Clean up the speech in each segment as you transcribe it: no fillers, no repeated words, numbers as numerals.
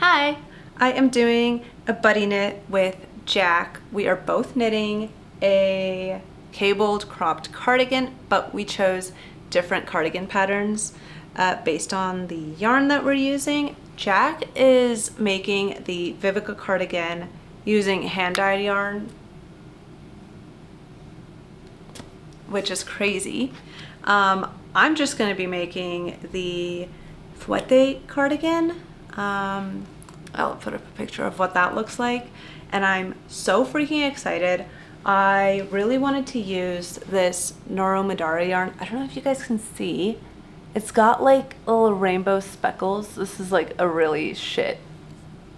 Hi, I am doing a buddy knit with Jack. We are both knitting a cabled cropped cardigan, but we chose different cardigan patterns based on the yarn that we're using. Jack is making the Vivica cardigan using hand-dyed yarn, which is crazy. I'm just going to be making the Fuete cardigan. I'll put up a picture of what that looks like, and I'm so freaking excited. I really wanted to use this Noro Madara yarn. I don't know if you guys can see. It's got like little rainbow speckles. This is like a really shit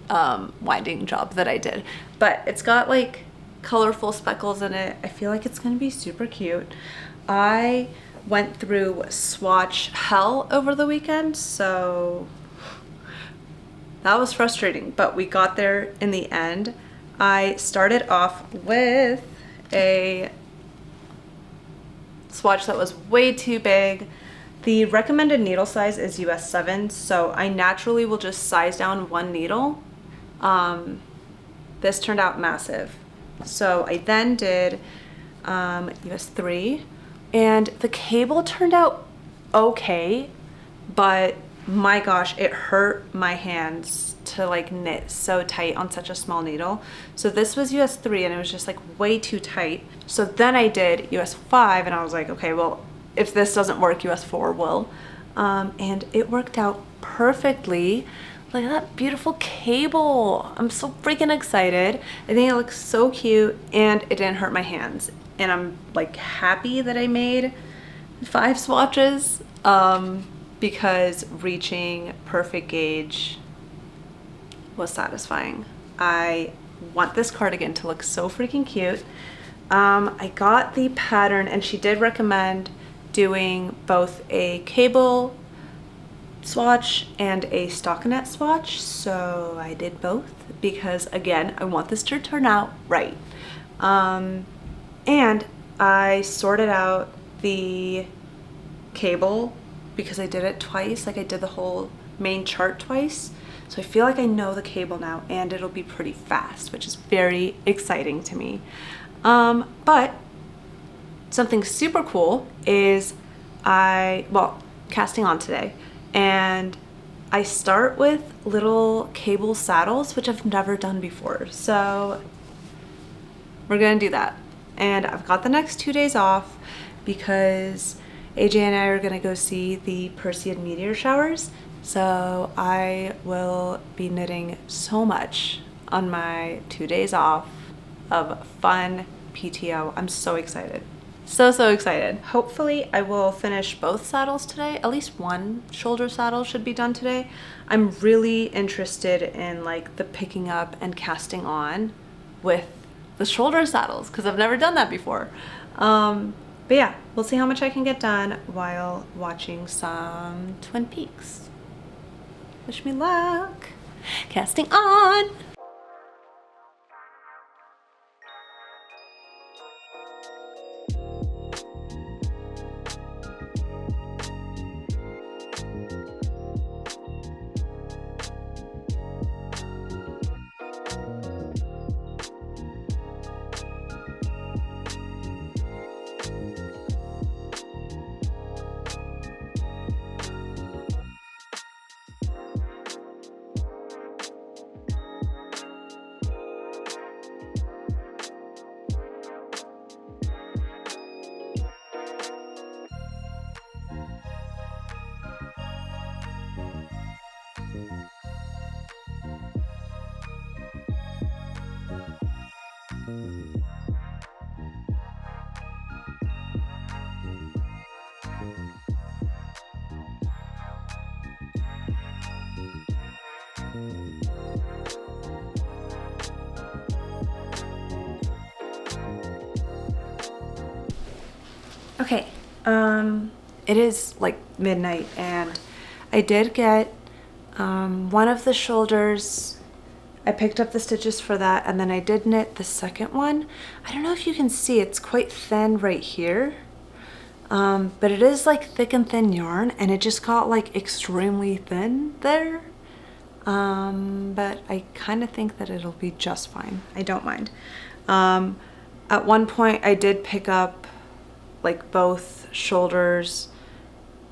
winding job that I did, but it's got like colorful speckles in it. I feel like it's gonna be super cute. I went through swatch hell over the weekend, so that was frustrating, but we got there in the end. I started off with a swatch that was way too big. The recommended needle size is US 7, so I naturally will just size down one needle. This turned out massive. So I then did US 3, and the cable turned out okay, but my gosh, it hurt my hands to like knit so tight on such a small needle. So this was US 3 and it was just like way too tight. So then I did US 5 and I was like, okay, well, if this doesn't work, US 4 will. And it worked out perfectly. Look at that beautiful cable. I'm so freaking excited. I think it looks so cute and it didn't hurt my hands. And I'm like happy that I made 5 swatches. Because reaching perfect gauge was satisfying. I want this cardigan to look so freaking cute. I got the pattern and she did recommend doing both a cable swatch and a stockinette swatch, so I did both because again, I want this to turn out right. And I sorted out the cable because I did it twice, like I did the whole main chart twice. So I feel like I know the cable now and it'll be pretty fast, which is very exciting to me. But something super cool is casting on today, and I start with little cable saddles, which I've never done before. So we're gonna do that. And I've got the next 2 days off because AJ and I are gonna go see the Perseid meteor showers, so I will be knitting so much on my 2 days off of fun PTO. I'm so excited. So excited. Hopefully I will finish both saddles today. At least one shoulder saddle should be done today. I'm really interested in like the picking up and casting on with the shoulder saddles because I've never done that before. But yeah, we'll see how much I can get done while watching some Twin Peaks. Wish me luck. Casting on. Okay, it is like midnight and I did get one of the shoulders. I picked up the stitches for that and then I did knit the second one. I don't know if you can see, it's quite thin right here. But it is like thick and thin yarn and it just got like extremely thin there. But I kind of think that it'll be just fine. I don't mind. At one point I did pick up like both shoulders,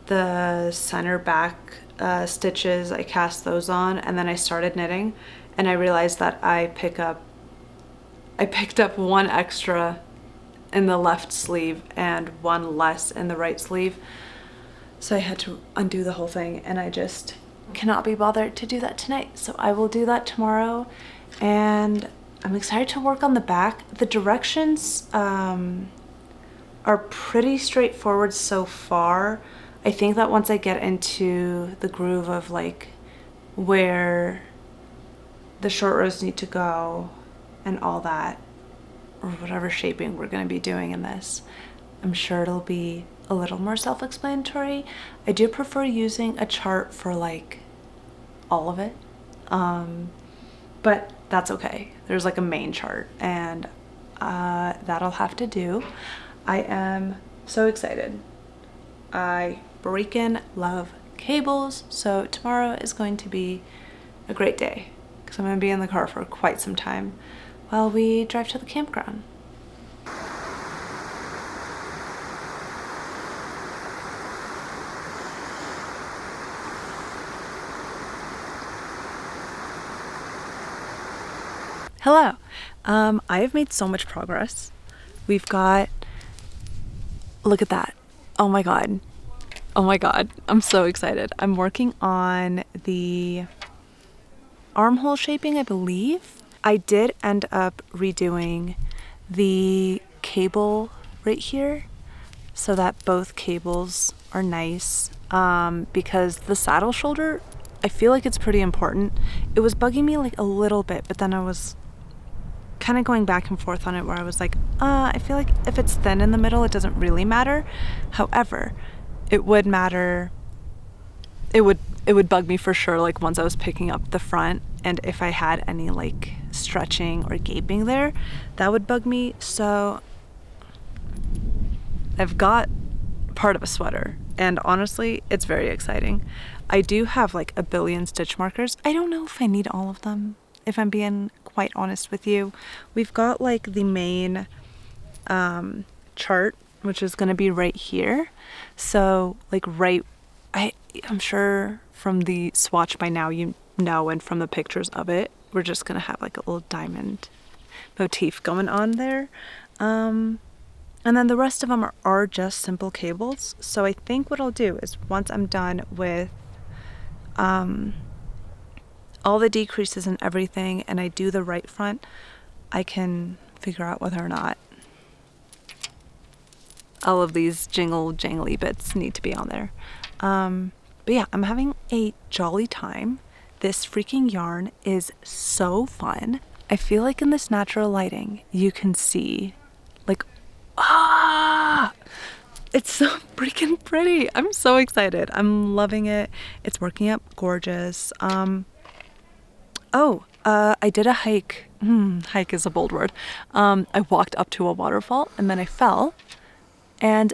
the center back stitches, I cast those on, and then I started knitting, and I realized that I picked up one extra in the left sleeve and one less in the right sleeve. So I had to undo the whole thing, and I just cannot be bothered to do that tonight. So I will do that tomorrow, and I'm excited to work on the back. The directions are pretty straightforward so far. I think that once I get into the groove of like where the short rows need to go and all that, or whatever shaping we're going to be doing in this, I'm sure it'll be a little more self-explanatory. I do prefer using a chart for like all of it, but that's okay. There's like a main chart, and that'll have to do. I am so excited. I freaking love cables, so tomorrow is going to be a great day because I'm going to be in the car for quite some time while we drive to the campground. Hello. I have made so much progress. We've got, look at that. Oh my God. Oh my God. I'm so excited. I'm working on the armhole shaping, I believe. I did end up redoing the cable right here so that both cables are nice, because the saddle shoulder, I feel like it's pretty important. It was bugging me like a little bit, but then I was kind of going back and forth on it where I was like, I feel like if it's thin in the middle, it doesn't really matter. However, it would matter. It would bug me for sure, like once I was picking up the front, and if I had any like stretching or gaping there, that would bug me. So I've got part of a sweater, and honestly, it's very exciting. I do have like a billion stitch markers. I don't know if I need all of them, if I'm being quite honest with you. We've got like the main chart, which is going to be right here. So like I'm sure from the swatch by now you know, and from the pictures of it, we're just going to have like a little diamond motif going on there. And then the rest of them are just simple cables. So I think what I'll do is once I'm done with all the decreases and everything, and I do the right front, I can figure out whether or not all of these jangly bits need to be on there. But yeah, I'm having a jolly time. This freaking yarn is so fun. I feel like in this natural lighting, you can see like, it's so freaking pretty. I'm so excited. I'm loving it. It's working out gorgeous. I did a hike. Hike is a bold word. I walked up to a waterfall and then I fell. And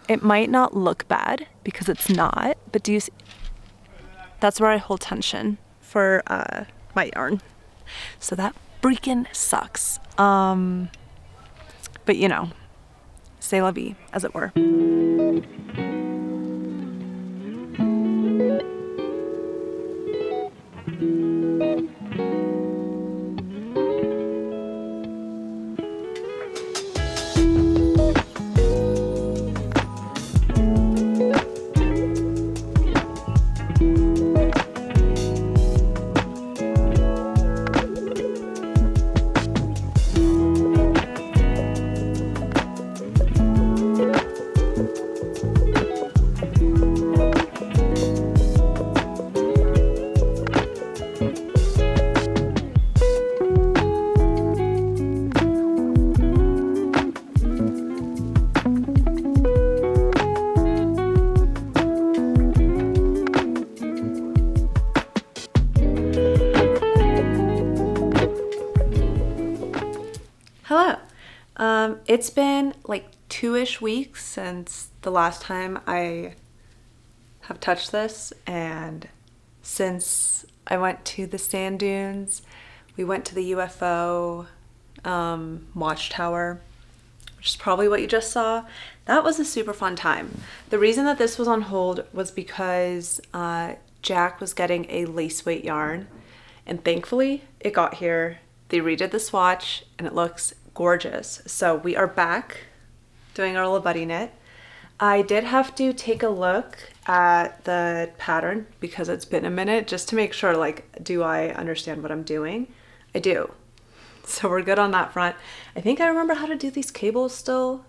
it might not look bad because it's not, but do you see? That's where I hold tension for my yarn. So that freaking sucks. But you know, c'est la vie, as it were. Hello. It's been like 2-ish weeks since the last time I have touched this, and since I went to the sand dunes. We went to the UFO watchtower, which is probably what you just saw. That was a super fun time. The reason that this was on hold was because Jack was getting a lace weight yarn, and thankfully it got here. They redid the swatch and it looks gorgeous. So we are back doing our little buddy knit. I did have to take a look at the pattern because it's been a minute just to make sure, like, do I understand what I'm doing? I do. So we're good on that front. I think I remember how to do these cables still.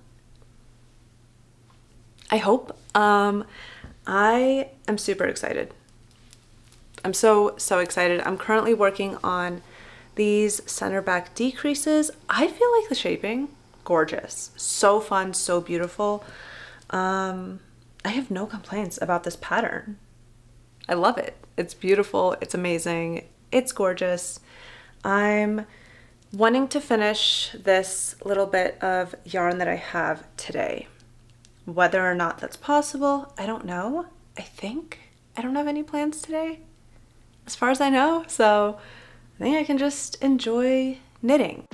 I hope. I am super excited. I'm so excited. I'm currently working on these center back decreases. I feel like the shaping, gorgeous. So fun, so beautiful. I have no complaints about this pattern. I love it. It's beautiful. It's amazing. It's gorgeous. I'm wanting to finish this little bit of yarn that I have today. Whether or not that's possible, I don't know. I don't have any plans today, as far as I know. So I think I can just enjoy knitting.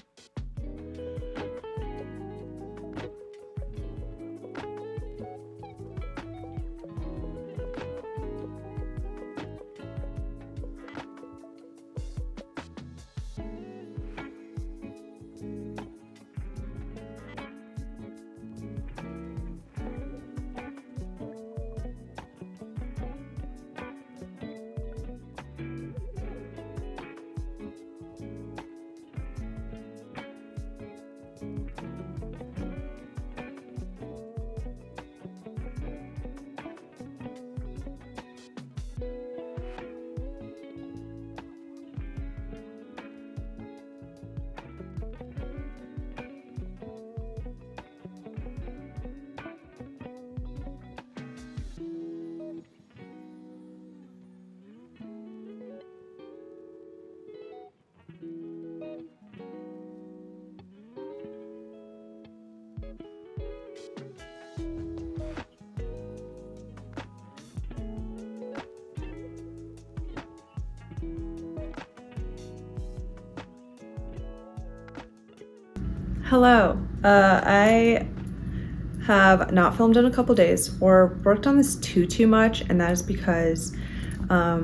Hello. I have not filmed in a couple days or worked on this too much, and that is because I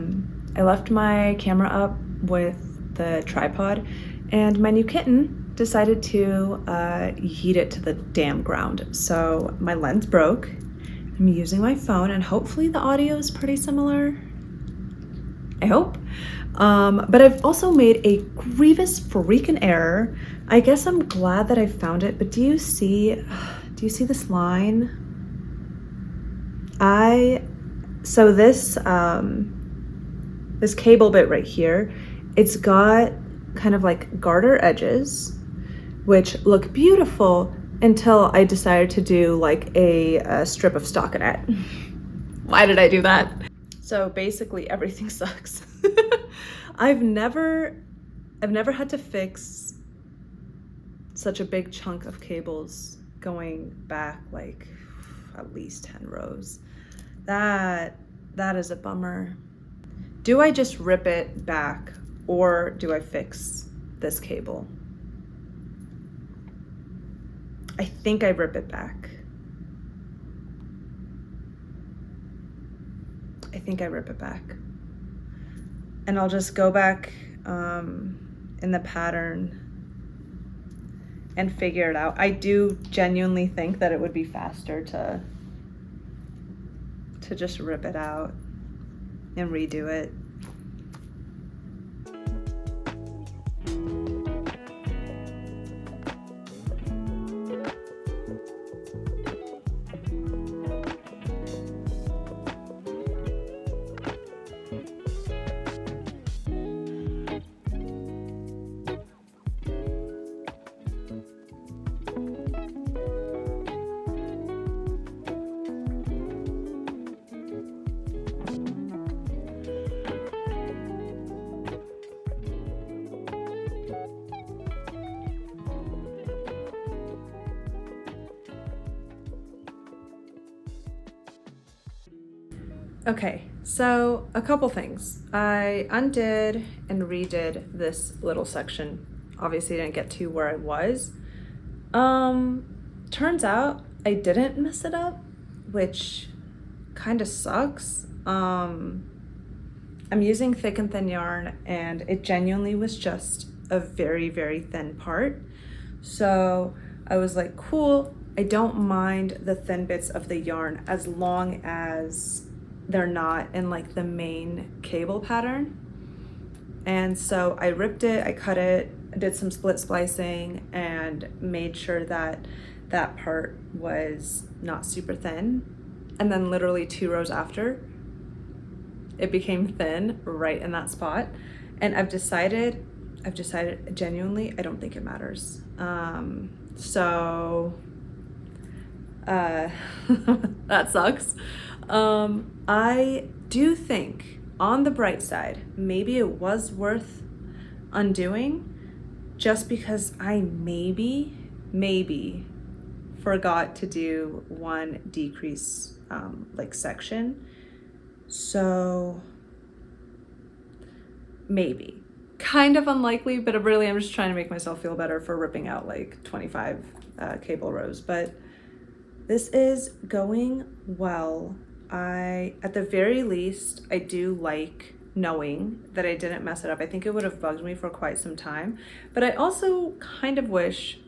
left my camera up with the tripod, and my new kitten decided to yeet it to the damn ground. So my lens broke. I'm using my phone, and hopefully the audio is pretty similar. I hope. But I've also made a grievous freaking error. I guess I'm glad that I found it, but do you see this line? So this cable bit right here, it's got kind of like garter edges, which look beautiful until I decided to do like a strip of stockinette. Why did I do that? So basically everything sucks. I've never had to fix such a big chunk of cables going back like at least 10 rows. That is a bummer. Do I just rip it back or do I fix this cable? I think I rip it back. I think I rip it back. And I'll just go back in the pattern and figure it out. I do genuinely think that it would be faster to just rip it out and redo it. Okay, so a couple things. I undid and redid this little section. Obviously didn't get to where I was. Turns out I didn't mess it up, which kind of sucks. I'm using thick and thin yarn, and it genuinely was just a very, very thin part. So I was like, cool, I don't mind the thin bits of the yarn as long as they're not in like the main cable pattern. And so I ripped it, I cut it, did some split splicing, and made sure that that part was not super thin. And then literally 2 rows after, it became thin right in that spot. And I've decided genuinely, I don't think it matters. That sucks. I do think, on the bright side, maybe it was worth undoing, just because I maybe forgot to do one decrease like section. So maybe. Kind of unlikely, but really I'm just trying to make myself feel better for ripping out like 25 cable rows. But this is going well. At the very least, I do like knowing that I didn't mess it up. I think it would have bugged me for quite some time, but I also kind of wish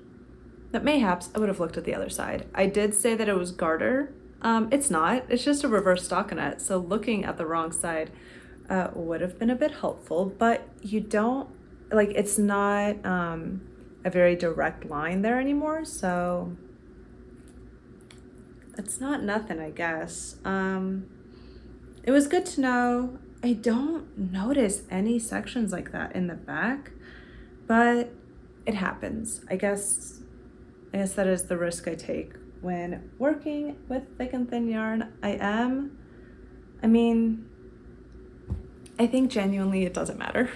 that mayhaps I would have looked at the other side. I did say that it was garter. It's not, it's just a reverse stockinette. So looking at the wrong side would have been a bit helpful, but you don't, like, it's not a very direct line there anymore. So it's not nothing, I guess. It was good to know. I don't notice any sections like that in the back, but it happens. I guess that is the risk I take when working with thick and thin yarn. I think genuinely it doesn't matter.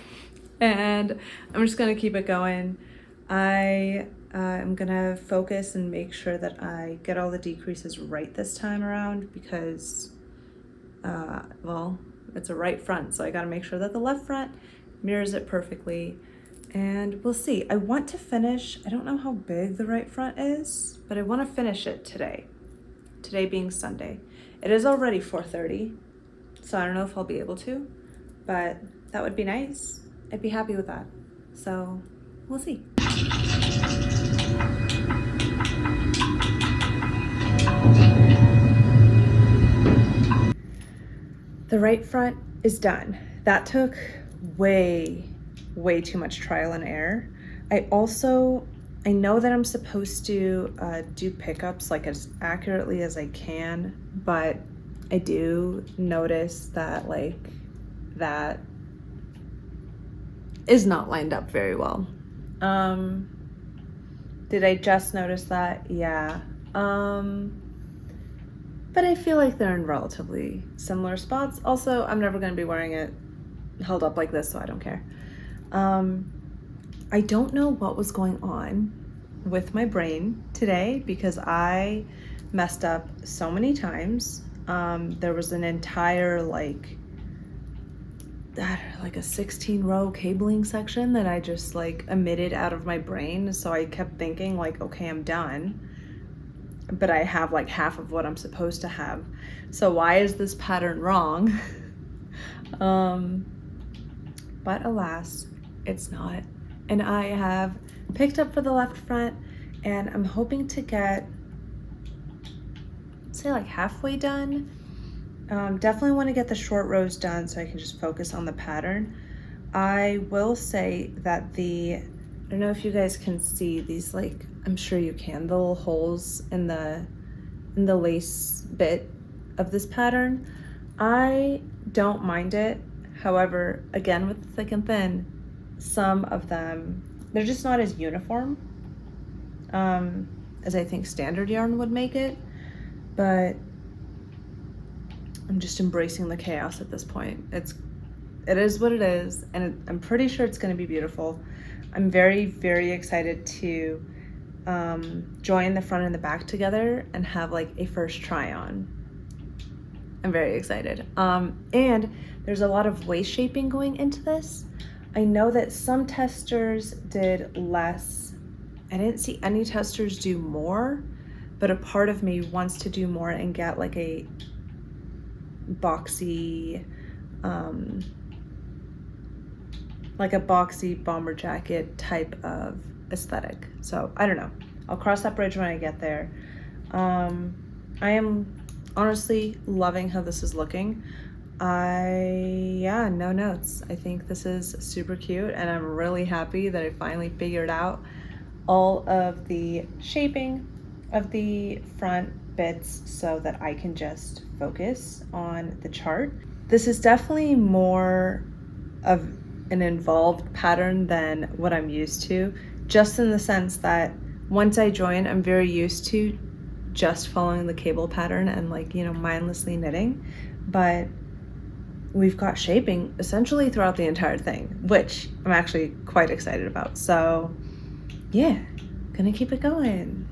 And I'm just gonna keep it going. I'm gonna focus and make sure that I get all the decreases right this time around, because, well, it's a right front, so I gotta make sure that the left front mirrors it perfectly, and we'll see. I want to finish, I don't know how big the right front is, but I wanna finish it today being Sunday. It is already 4:30, so I don't know if I'll be able to, but that would be nice. I'd be happy with that. So we'll see. The right front is done. That took way too much trial and error. I know that I'm supposed to do pickups like as accurately as I can, but I do notice that like that is not lined up very well. Did I just notice that? Yeah. But I feel like they're in relatively similar spots. Also, I'm never gonna be wearing it held up like this, so I don't care. I don't know what was going on with my brain today, because I messed up so many times. There was an entire like a 16-row cabling section that I just like omitted out of my brain. So I kept thinking like, okay, I'm done, but I have like half of what I'm supposed to have. So why is this pattern wrong? But alas, it's not. And I have picked up for the left front, and I'm hoping to get, say, like halfway done. Definitely want to get the short rows done so I can just focus on the pattern. I will say that I don't know if you guys can see these, like, I'm sure you can, the little holes in the lace bit of this pattern. I don't mind it. However, again, with the thick and thin, some of them, they're just not as uniform as I think standard yarn would make it, but I'm just embracing the chaos at this point. It is what it is, and I'm pretty sure it's going to be beautiful. I'm very, very excited to join the front and the back together and have like a first try on. I'm very excited. And there's a lot of waist shaping going into this. I know that some testers did less. I didn't see any testers do more, but a part of me wants to do more and get like a boxy, bomber jacket type of aesthetic. So I don't know. I'll cross that bridge when I get there. I am honestly loving how this is looking. No notes. I think this is super cute, and I'm really happy that I finally figured out all of the shaping of the front bits so that I can just focus on the chart. This is definitely more of an involved pattern than what I'm used to, just in the sense that once I join, I'm very used to just following the cable pattern and mindlessly knitting, but we've got shaping essentially throughout the entire thing, which I'm actually quite excited about. So yeah, gonna keep it going.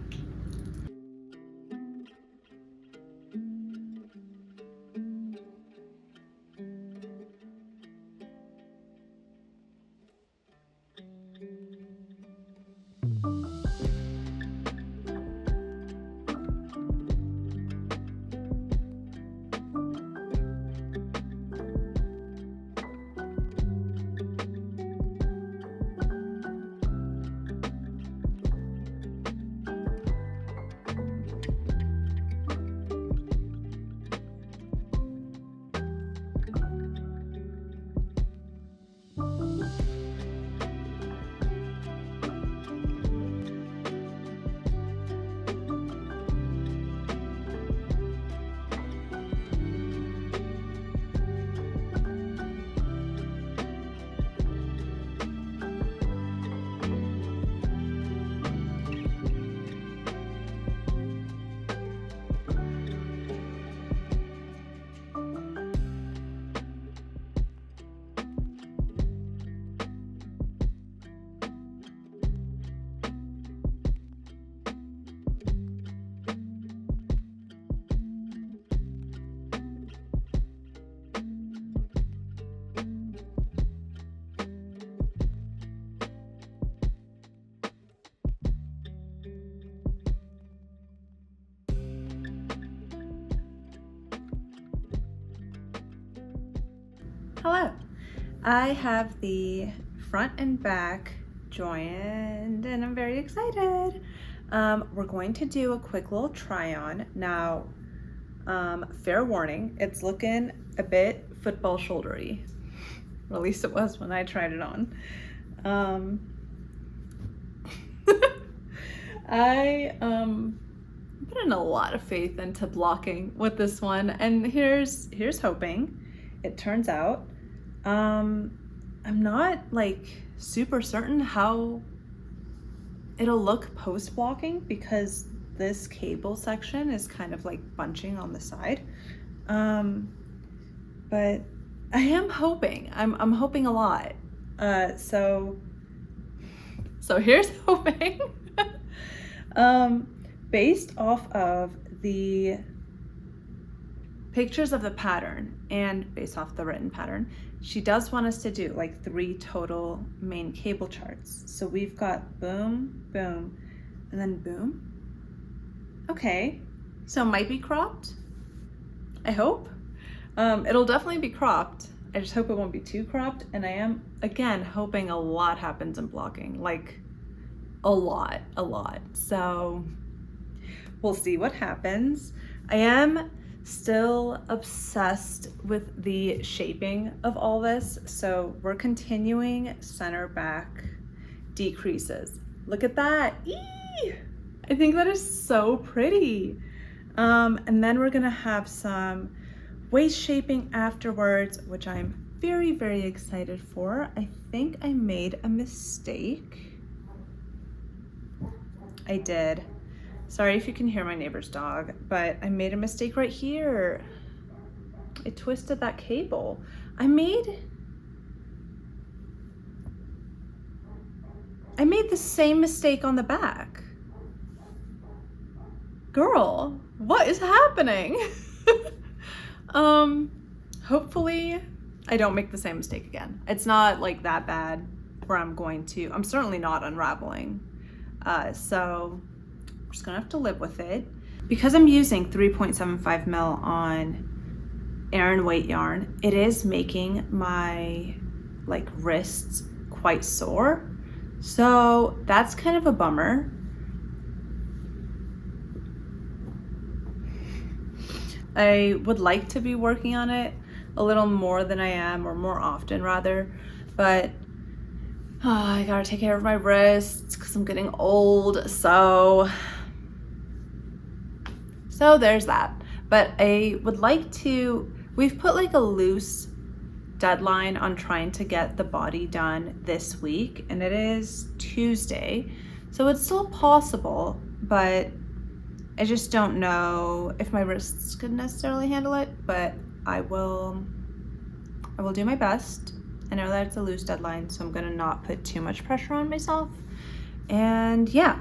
Hello. I have the front and back joined and I'm very excited. We're going to do a quick little try on. Now, fair warning, it's looking a bit football shouldery. Or at least it was when I tried it on. I put in a lot of faith into blocking with this one, and here's hoping. It turns out I'm not super certain how it'll look post blocking because this cable section is kind of bunching on the side, but I am hoping. I'm hoping a lot. So here's hoping. Based off of the pictures of the pattern and based off the written pattern, she does want us to do 3 total main cable charts. So we've got boom, boom, and then boom. Okay, so it might be cropped, I hope. It'll definitely be cropped. I just hope it won't be too cropped. And I am, again, hoping a lot happens in blocking, a lot. So we'll see what happens. I am still obsessed with the shaping of all this. So we're continuing center back decreases. Look at that. Eee! I think that is so pretty. And then we're gonna have some waist shaping afterwards, which I'm very, very excited for. I think I made a mistake. I did. Sorry if you can hear my neighbor's dog, but I made a mistake right here. I twisted that cable. I made the same mistake on the back. Girl, what is happening? Hopefully I don't make the same mistake again. It's not like that bad where I'm certainly not unraveling. So I'm just gonna have to live with it. Because I'm using 3.75 mil on Aran weight yarn, it is making my like wrists quite sore. So that's kind of a bummer. I would like to be working on it a little more than I am, or more often rather, but I gotta take care of my wrists because I'm getting old, so there's that. But I would like to, we've put like a loose deadline on trying to get the body done this week, and it is Tuesday, so it's still possible, but I just don't know if my wrists could necessarily handle it, but I will do my best. I know that it's a loose deadline, so I'm gonna not put too much pressure on myself. And yeah,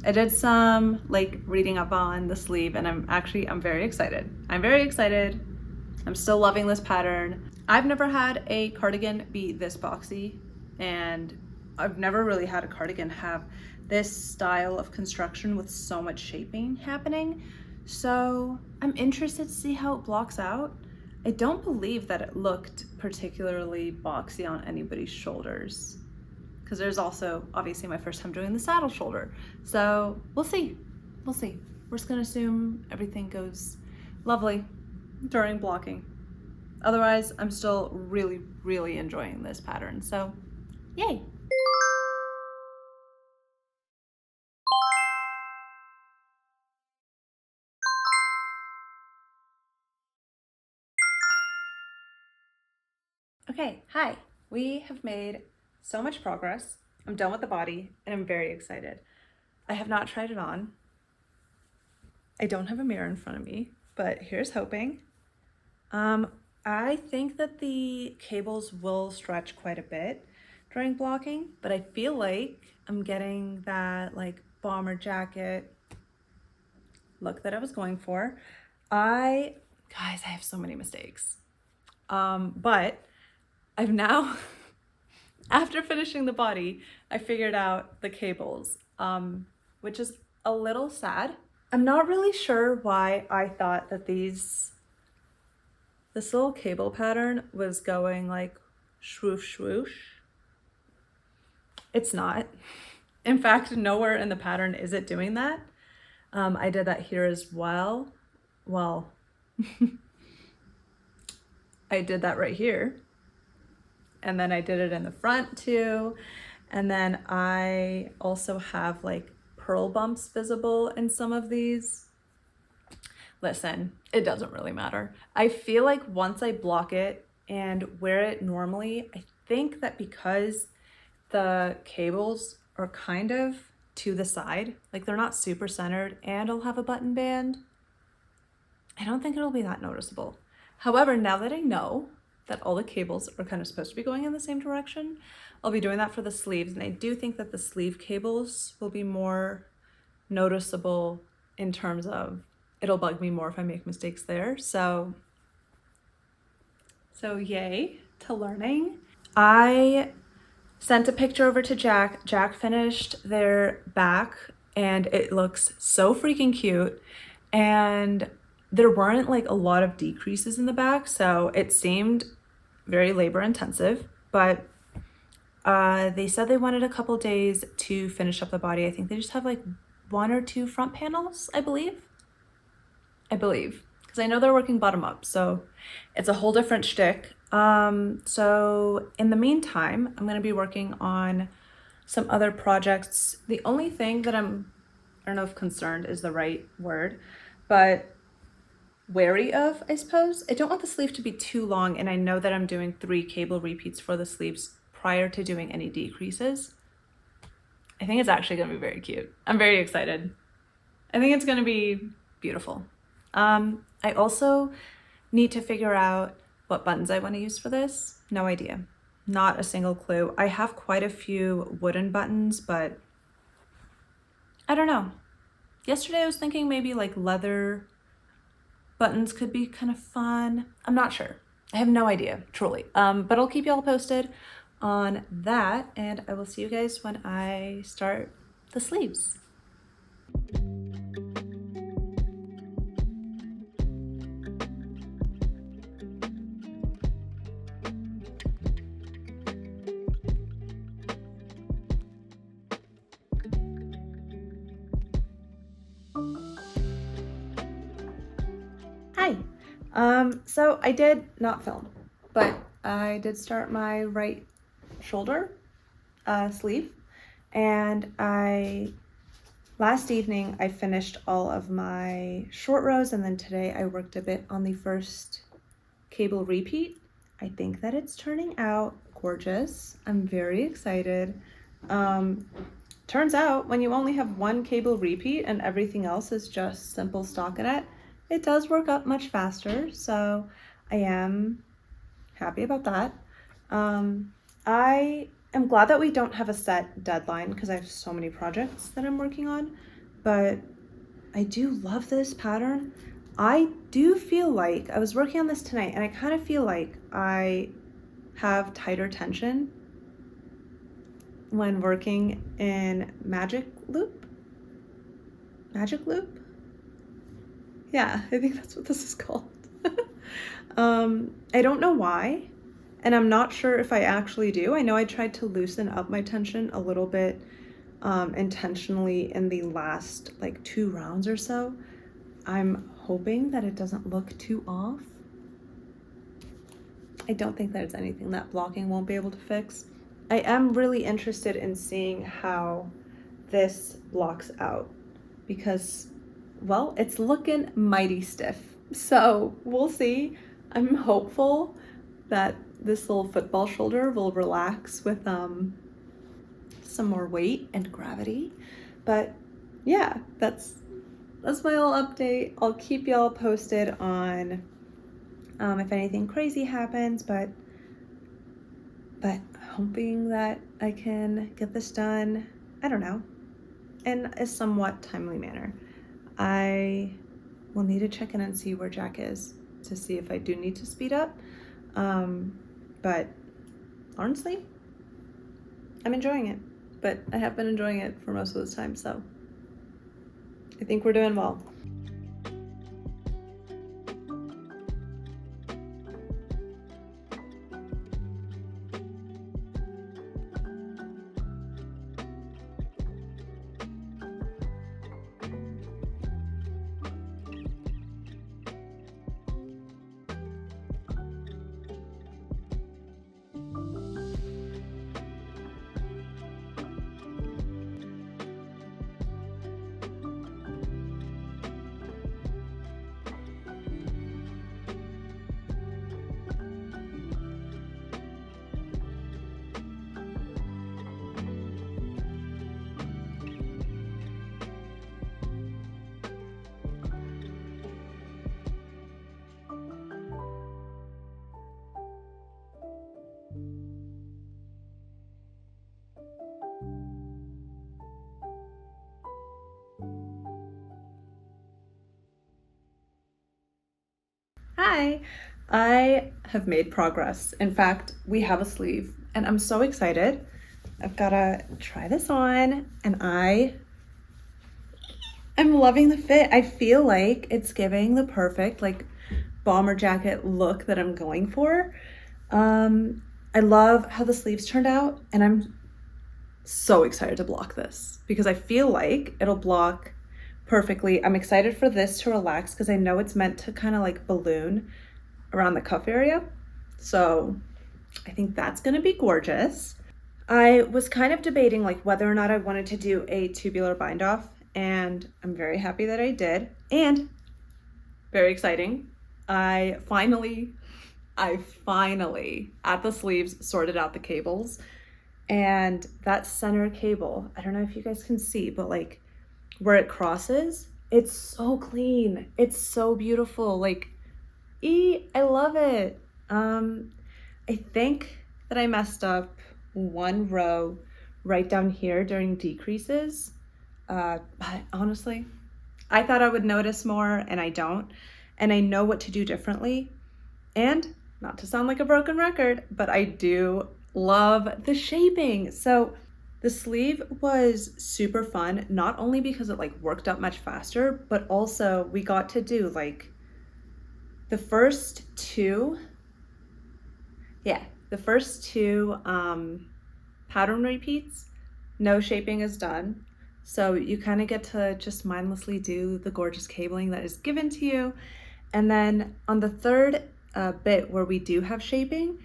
I did some like reading up on the sleeve, and I'm very excited. I'm still loving this pattern. I've never had a cardigan be this boxy, and I've never really had a cardigan have this style of construction with so much shaping happening. So I'm interested to see how it blocks out. I don't believe that it looked particularly boxy on anybody's shoulders, because there's also obviously my first time doing the saddle shoulder. So we'll see. We're just gonna assume everything goes lovely during blocking. Otherwise, I'm still really, really enjoying this pattern. So yay. Okay, hi. We have made so much progress. I'm done with the body and I'm very excited. I have not tried it on. I don't have a mirror in front of me, but here's hoping. I think that the cables will stretch quite a bit during blocking, but I feel like I'm getting that like bomber jacket look that I was going for. Guys, I have so many mistakes. But I've now, after finishing the body, I figured out the cables, which is a little sad. I'm not really sure why I thought that this little cable pattern was going like swoosh swoosh. It's not. In fact, nowhere in the pattern is it doing that. I did that here as well. Well, I did that right here. And then I did it in the front too. And then I also have like pearl bumps visible in some of these. Listen, it doesn't really matter. I feel like once I block it and wear it normally, I think that because the cables are kind of to the side, like they're not super centered, and I'll have a button band, I don't think it'll be that noticeable. However, now that I know that all the cables are kind of supposed to be going in the same direction, I'll be doing that for the sleeves, and I do think that the sleeve cables will be more noticeable in terms of it'll bug me more if I make mistakes there. So yay to learning. I sent a picture over to Jack. Jack finished their back and it looks so freaking cute. And there weren't like a lot of decreases in the back, so it seemed very labor intensive, but they said they wanted a couple days to finish up the body. I think they just have like 1 or 2 front panels, I believe, because I know they're working bottom up, so it's a whole different shtick. So in the meantime, I'm going to be working on some other projects. The only thing that I don't know if concerned is the right word, but wary of, I suppose. I don't want the sleeve to be too long, and I know that I'm doing 3 cable repeats for the sleeves prior to doing any decreases. I think it's actually going to be very cute. I'm very excited. I think it's going to be beautiful. I also need to figure out what buttons I want to use for this. No idea. Not a single clue. I have quite a few wooden buttons, but I don't know. Yesterday I was thinking maybe like leather buttons could be kind of fun. I'm not sure. I have no idea, truly. But I'll keep y'all posted on that, and I will see you guys when I start the sleeves. Hi. So I did not film, but I did start my right shoulder sleeve, and last evening I finished all of my short rows, and then today I worked a bit on the first cable repeat. I think that it's turning out gorgeous. I'm very excited. Turns out when you only have one cable repeat and everything else is just simple stockinette, it does work up much faster, so I am happy about that. I am glad that we don't have a set deadline because I have so many projects that I'm working on, but I do love this pattern. I do feel like, I was working on this tonight, and I kind of feel like I have tighter tension when working in Magic Loop? Yeah, I think that's what this is called. I don't know why, and I'm not sure if I actually do. I know I tried to loosen up my tension a little bit intentionally in the last like 2 rounds or so. I'm hoping that it doesn't look too off. I don't think that it's anything that blocking won't be able to fix. I am really interested in seeing how this blocks out because, well, it's looking mighty stiff. So we'll see. I'm hopeful that this little football shoulder will relax with some more weight and gravity. But yeah, that's my little update. I'll keep y'all posted on if anything crazy happens, but hoping that I can get this done, I don't know, in a somewhat timely manner. I will need to check in and see where Jack is to see if I do need to speed up. But honestly, I'm enjoying it. But I have been enjoying it for most of this time, so I think we're doing well. Hi, I have made progress. In fact, we have a sleeve and I'm so excited. I've gotta try this on and I'm loving the fit. I feel like it's giving the perfect like bomber jacket look that I'm going for. I love how the sleeves turned out and I'm so excited to block this because I feel like it'll block perfectly. I'm excited for this to relax because I know it's meant to kind of like balloon around the cuff area. So I think that's gonna be gorgeous. I was kind of debating like whether or not I wanted to do a tubular bind off, and I'm very happy that I did. And very exciting, I finally at the sleeves sorted out the cables, and that center cable, I don't know if you guys can see, but like where it crosses, it's so clean. It's so beautiful. Like, I love it. I think that I messed up one row right down here during decreases. But honestly, I thought I would notice more and I don't. and I know what to do differently. And not to sound like a broken record, but I do love the shaping. So the sleeve was super fun, not only because it like worked up much faster, but also we got to do like the first two pattern repeats, no shaping is done. So you kind of get to just mindlessly do the gorgeous cabling that is given to you. And then on the third bit where we do have shaping,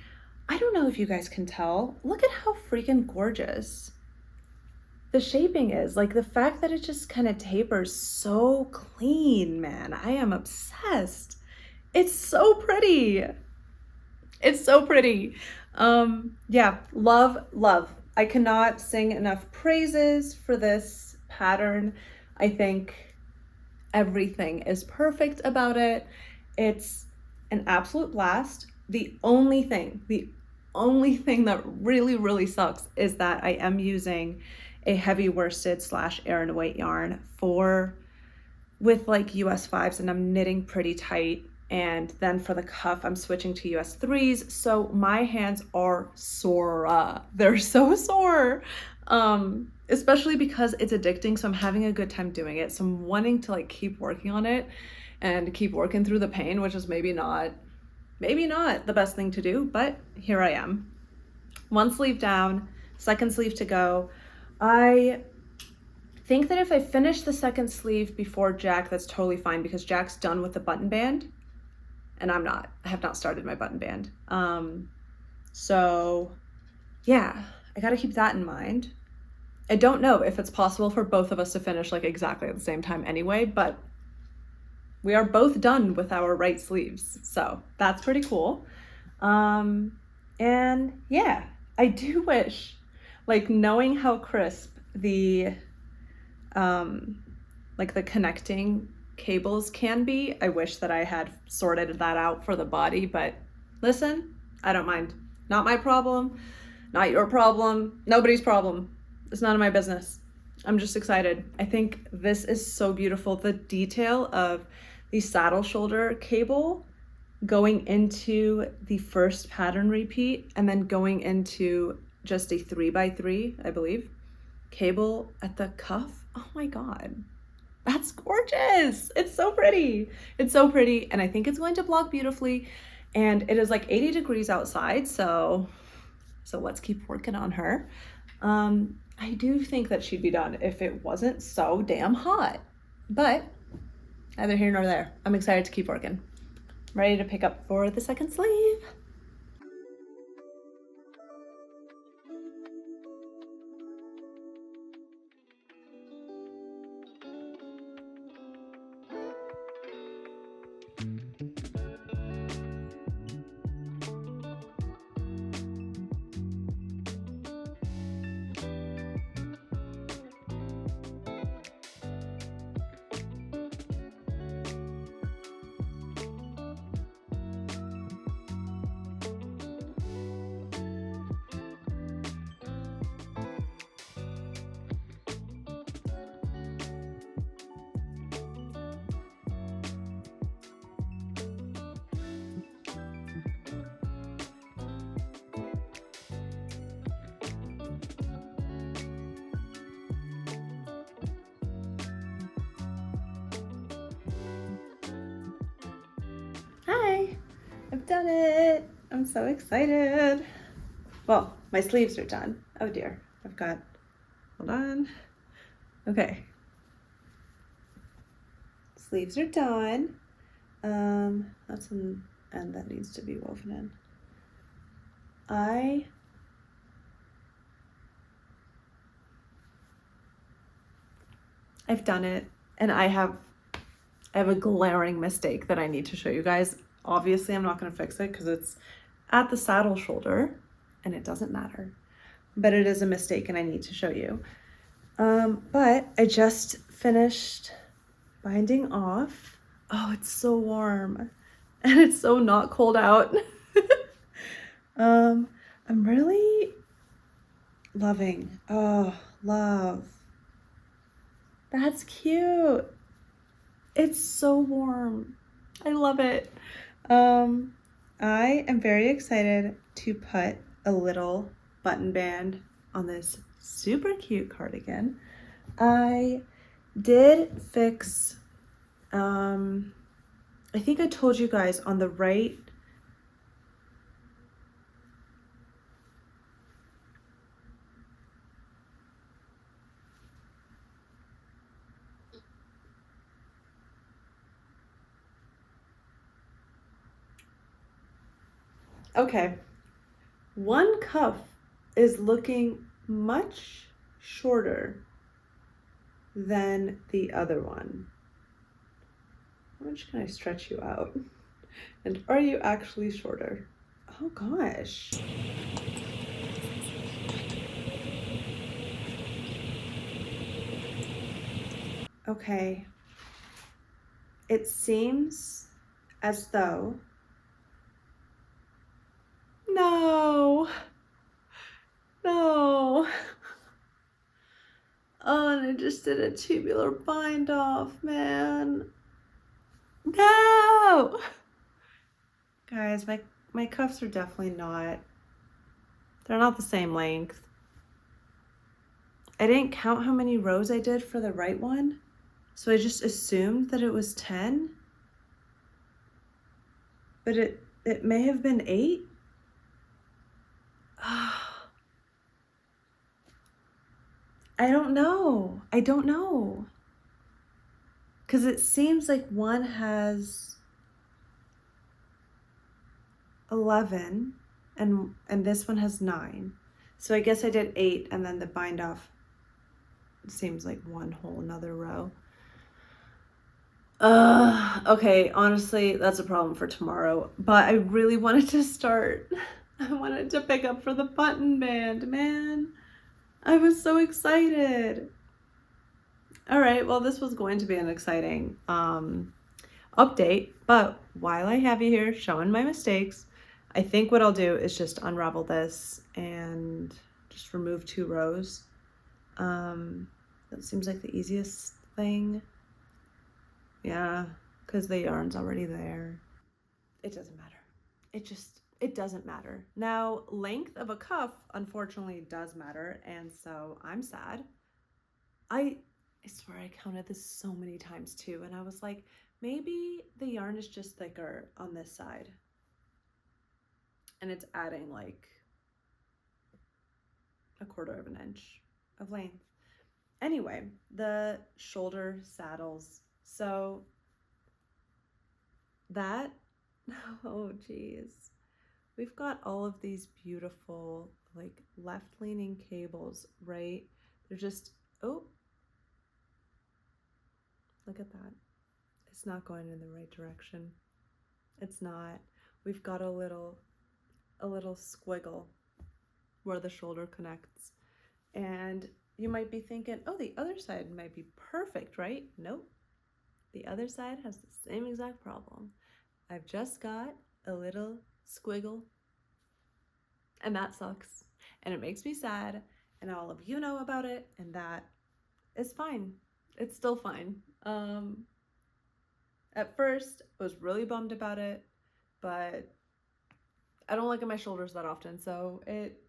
I don't know if you guys can tell, look at how freaking gorgeous the shaping is. Like the fact that it just kind of tapers so clean, man. I am obsessed. It's so pretty. It's so pretty. Yeah, love. I cannot sing enough praises for this pattern. I think everything is perfect about it. It's an absolute blast. The only thing that really sucks is that I am using a heavy worsted / Aran White yarn with like US 5s, and I'm knitting pretty tight. And then for the cuff, I'm switching to US 3s. So my hands are sore. They're so sore. Especially because it's addicting. So I'm having a good time doing it. So I'm wanting to like keep working on it and keep working through the pain, which is maybe not the best thing to do, but here I am. One sleeve down, second sleeve to go. I think that if I finish the second sleeve before Jack, that's totally fine because Jack's done with the button band and I'm not. I have not started my button band. So yeah, I gotta keep that in mind. I don't know if it's possible for both of us to finish like exactly at the same time anyway, but we are both done with our right sleeves. So that's pretty cool. And yeah, I do wish, like knowing how crisp the connecting cables can be, I wish that I had sorted that out for the body, but listen, I don't mind. Not my problem, not your problem, nobody's problem. It's none of my business. I'm just excited. I think this is so beautiful. The detail of the saddle shoulder cable going into the first pattern repeat and then going into just a 3x3, I believe, cable at the cuff. Oh my God, that's gorgeous. It's so pretty. It's so pretty. And I think it's going to block beautifully. And it is like 80 degrees outside. So let's keep working on her. I do think that she'd be done if it wasn't so damn hot, but neither here nor there. I'm excited to keep working. Ready to pick up for the second sleeve. Hi, I've done it. I'm so excited. Well, my sleeves are done. Oh dear, hold on. Okay. Sleeves are done. That's an end that needs to be woven in. I've done it, and I have a glaring mistake that I need to show you guys. Obviously, I'm not going to fix it because it's at the saddle shoulder and it doesn't matter, but it is a mistake and I need to show you. But I just finished binding off. Oh, it's so warm and it's so not cold out. I'm really loving. Oh, love. That's cute. It's so warm. I love it. I am very excited to put a little button band on this super cute cardigan. I did fix, I think I told you guys on the right. Okay, one cuff is looking much shorter than the other one. How much can I stretch you out? And are you actually shorter? Oh gosh. Okay. It seems as though. No. No. Oh, and I just did a tubular bind off, man. No. Guys, my cuffs are definitely not. They're not the same length. I didn't count how many rows I did for the right one, so I just assumed that it was 10. But it may have been 8. I don't know. I don't know. Because it seems like one has 11 and this one has 9. So I guess I did 8 and then the bind off seems like one whole another row. Okay, honestly, that's a problem for tomorrow. But I really wanted to start. I wanted to pick up for the button band, man. I was so excited. All right, well, this was going to be an exciting update, but while I have you here showing my mistakes, I think what I'll do is just unravel this and just remove 2 rows. That seems like the easiest thing. Yeah, because the yarn's already there. It doesn't matter. It doesn't matter. Now, length of a cuff, unfortunately, does matter, and so I'm sad. I swear I counted this so many times too, and I was like, maybe the yarn is just thicker on this side. And it's adding like 1/4 of an inch of length. Anyway, the shoulder saddles. So that, oh geez. We've got all of these beautiful like left-leaning cables, right? They're just, oh, look at that. It's not going in the right direction. It's not. We've got a little squiggle where the shoulder connects. And you might be thinking, oh, the other side might be perfect, right? Nope. The other side has the same exact problem. I've just got a little squiggle, and that sucks. And it makes me sad, and all of you know about it, and that is fine. It's still fine. At first, I was really bummed about it, but I don't look at my shoulders that often, so it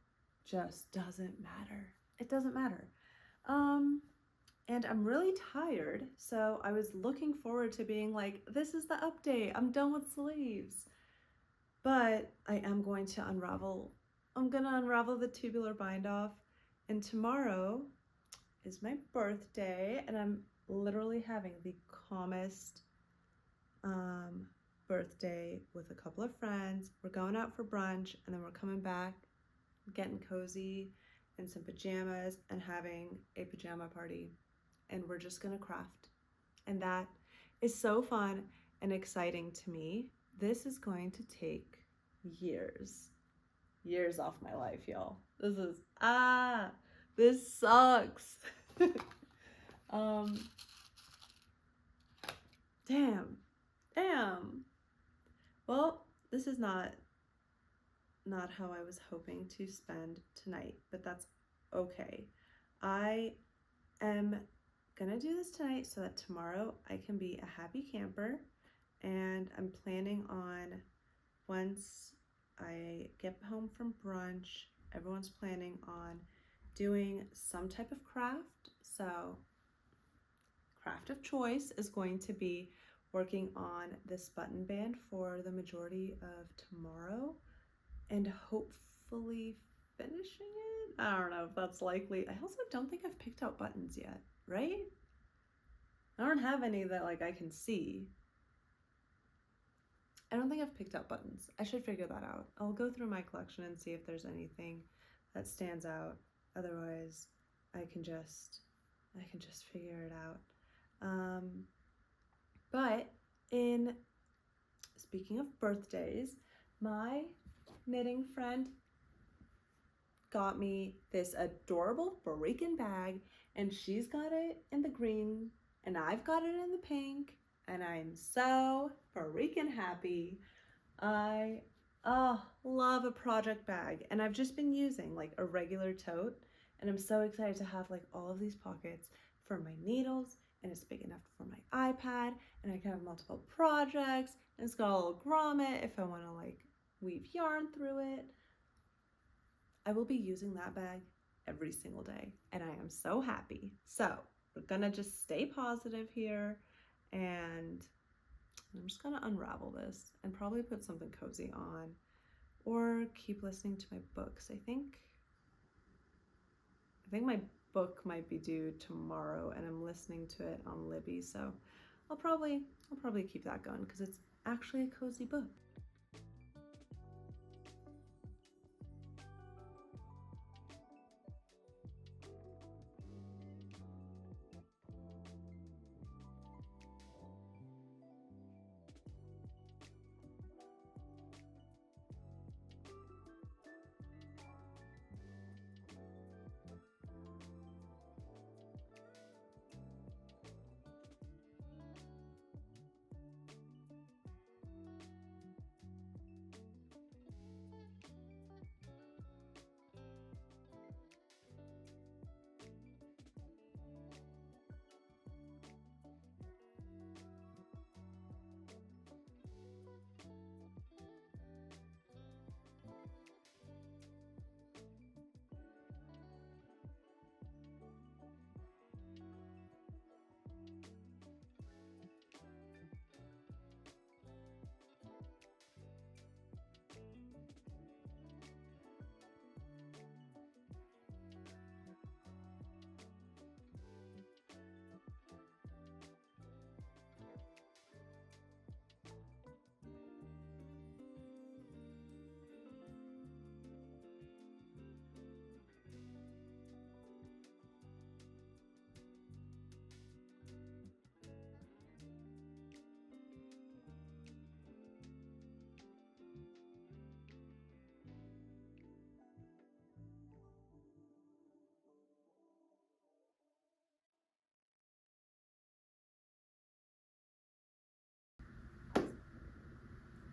just doesn't matter. It doesn't matter. And I'm really tired, so I was looking forward to being like, this is the update. I'm done with sleeves. But I am going to unravel. I'm gonna unravel the tubular bind off, and tomorrow is my birthday, and I'm literally having the calmest birthday with a couple of friends. We're going out for brunch, and then we're coming back, getting cozy in some pajamas and having a pajama party. And we're just gonna craft. And that is so fun and exciting to me. This is going to take years off my life, y'all. This sucks. Damn. Well, this is not how I was hoping to spend tonight, but that's okay. I am gonna do this tonight so that tomorrow I can be a happy camper and I'm planning on, once I get home from brunch, everyone's planning on doing some type of craft. So craft of choice is going to be working on this button band for the majority of tomorrow and hopefully finishing it. I don't know if that's likely. I also don't think I've picked out buttons yet, right? I don't have any that like I can see. I don't think I've picked out buttons. I should figure that out. I'll go through my collection and see if there's anything that stands out. Otherwise, I can just figure it out. But speaking of birthdays, my knitting friend got me this adorable freaking bag, and she's got it in the green and I've got it in the pink, and I'm so freaking happy. I love a project bag, and I've just been using like a regular tote, and I'm so excited to have like all of these pockets for my needles, and it's big enough for my iPad, and I can have multiple projects, and it's got a little grommet if I want to like weave yarn through it. I will be using that bag every single day, and I am so happy. So we're gonna just stay positive here, and I'm just gonna unravel this and probably put something cozy on or keep listening to my books. I think my book might be due tomorrow, and I'm listening to it on Libby, so I'll probably keep that going because it's actually a cozy book.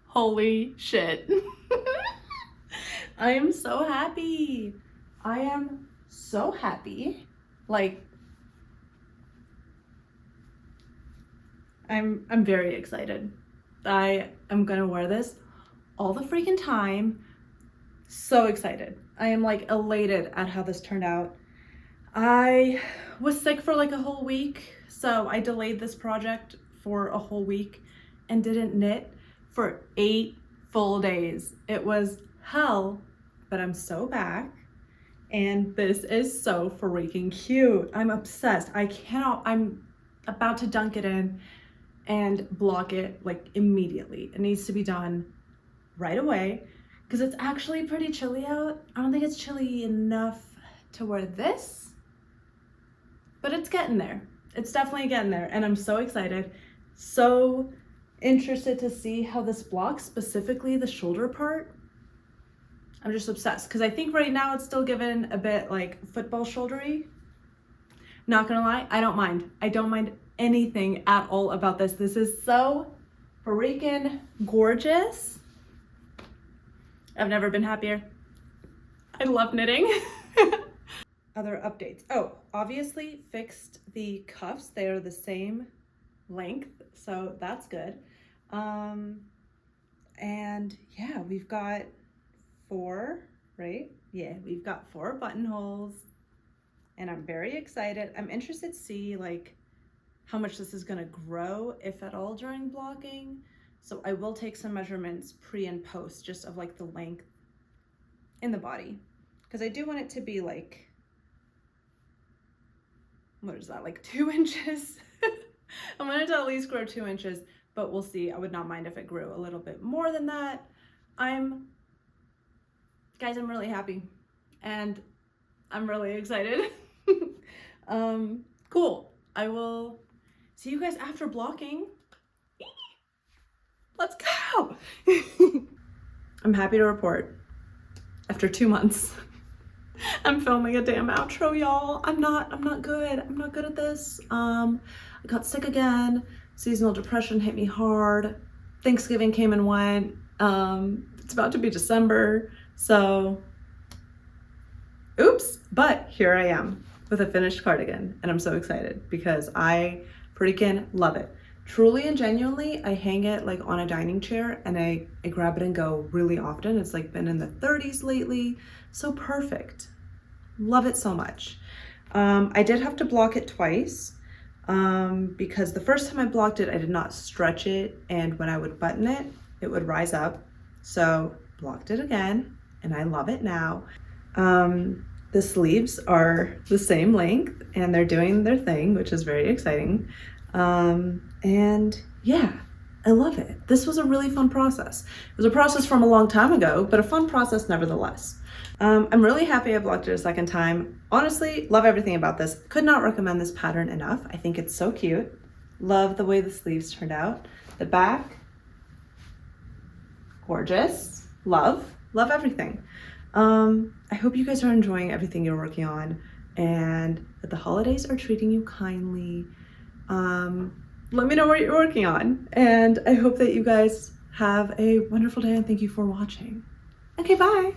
Holy shit. I am so happy. I am so happy. Like, I'm very excited. I am gonna wear this all the freaking time. So excited. I am like elated at how this turned out. I was sick for like a whole week, so I delayed this project for a whole week and didn't knit for 8 full days. It was hell, but I'm so back, and this is so freaking cute. I'm obsessed. I'm about to dunk it in and block it like immediately. It needs to be done right away because it's actually pretty chilly out. I don't think it's chilly enough to wear this, but it's getting there. It's definitely getting there, and I'm so excited. So interested to see how this blocks, specifically the shoulder part. I'm just obsessed because I think right now it's still given a bit like football shouldery. Not gonna lie, I don't mind. I don't mind anything at all about this. This is so freaking gorgeous. I've never been happier. I love knitting. Other updates. Oh, obviously fixed the cuffs. They are the same length, so that's good. And yeah, we've got 4, right? Yeah, we've got 4 buttonholes, and I'm very excited. I'm interested to see like how much this is gonna grow, if at all, during blocking. So I will take some measurements pre and post just of like the length in the body, because I do want it to be like, what is that, like 2 inches? I want it to at least grow 2 inches, but we'll see. I would not mind if it grew a little bit more than that. Guys, I'm really happy and I'm really excited. Cool. I will see you guys after blocking. Let's go. I'm happy to report, after 2 months, I'm filming a damn outro, y'all. I'm not good. I'm not good at this. I got sick again. Seasonal depression hit me hard. Thanksgiving came and went. It's about to be December, so oops. But here I am with a finished cardigan, and I'm so excited because I freaking love it. Truly and genuinely, I hang it like on a dining chair and I grab it and go really often. It's like been in the 30s lately, so perfect. Love it so much. I did have to block it twice because the first time I blocked it, I did not stretch it, and when I would button it, it would rise up. So blocked it again, and I love it now. The sleeves are the same length and they're doing their thing, which is very exciting. And yeah, I love it. This was a really fun process. It was a process from a long time ago, but a fun process nevertheless. I'm really happy I blocked it a second time. Honestly, love everything about this. Could not recommend this pattern enough. I think it's so cute. Love the way the sleeves turned out. The back, gorgeous. Love everything. I hope you guys are enjoying everything you're working on and that the holidays are treating you kindly. Let me know what you're working on, and I hope that you guys have a wonderful day, and thank you for watching. Okay, bye.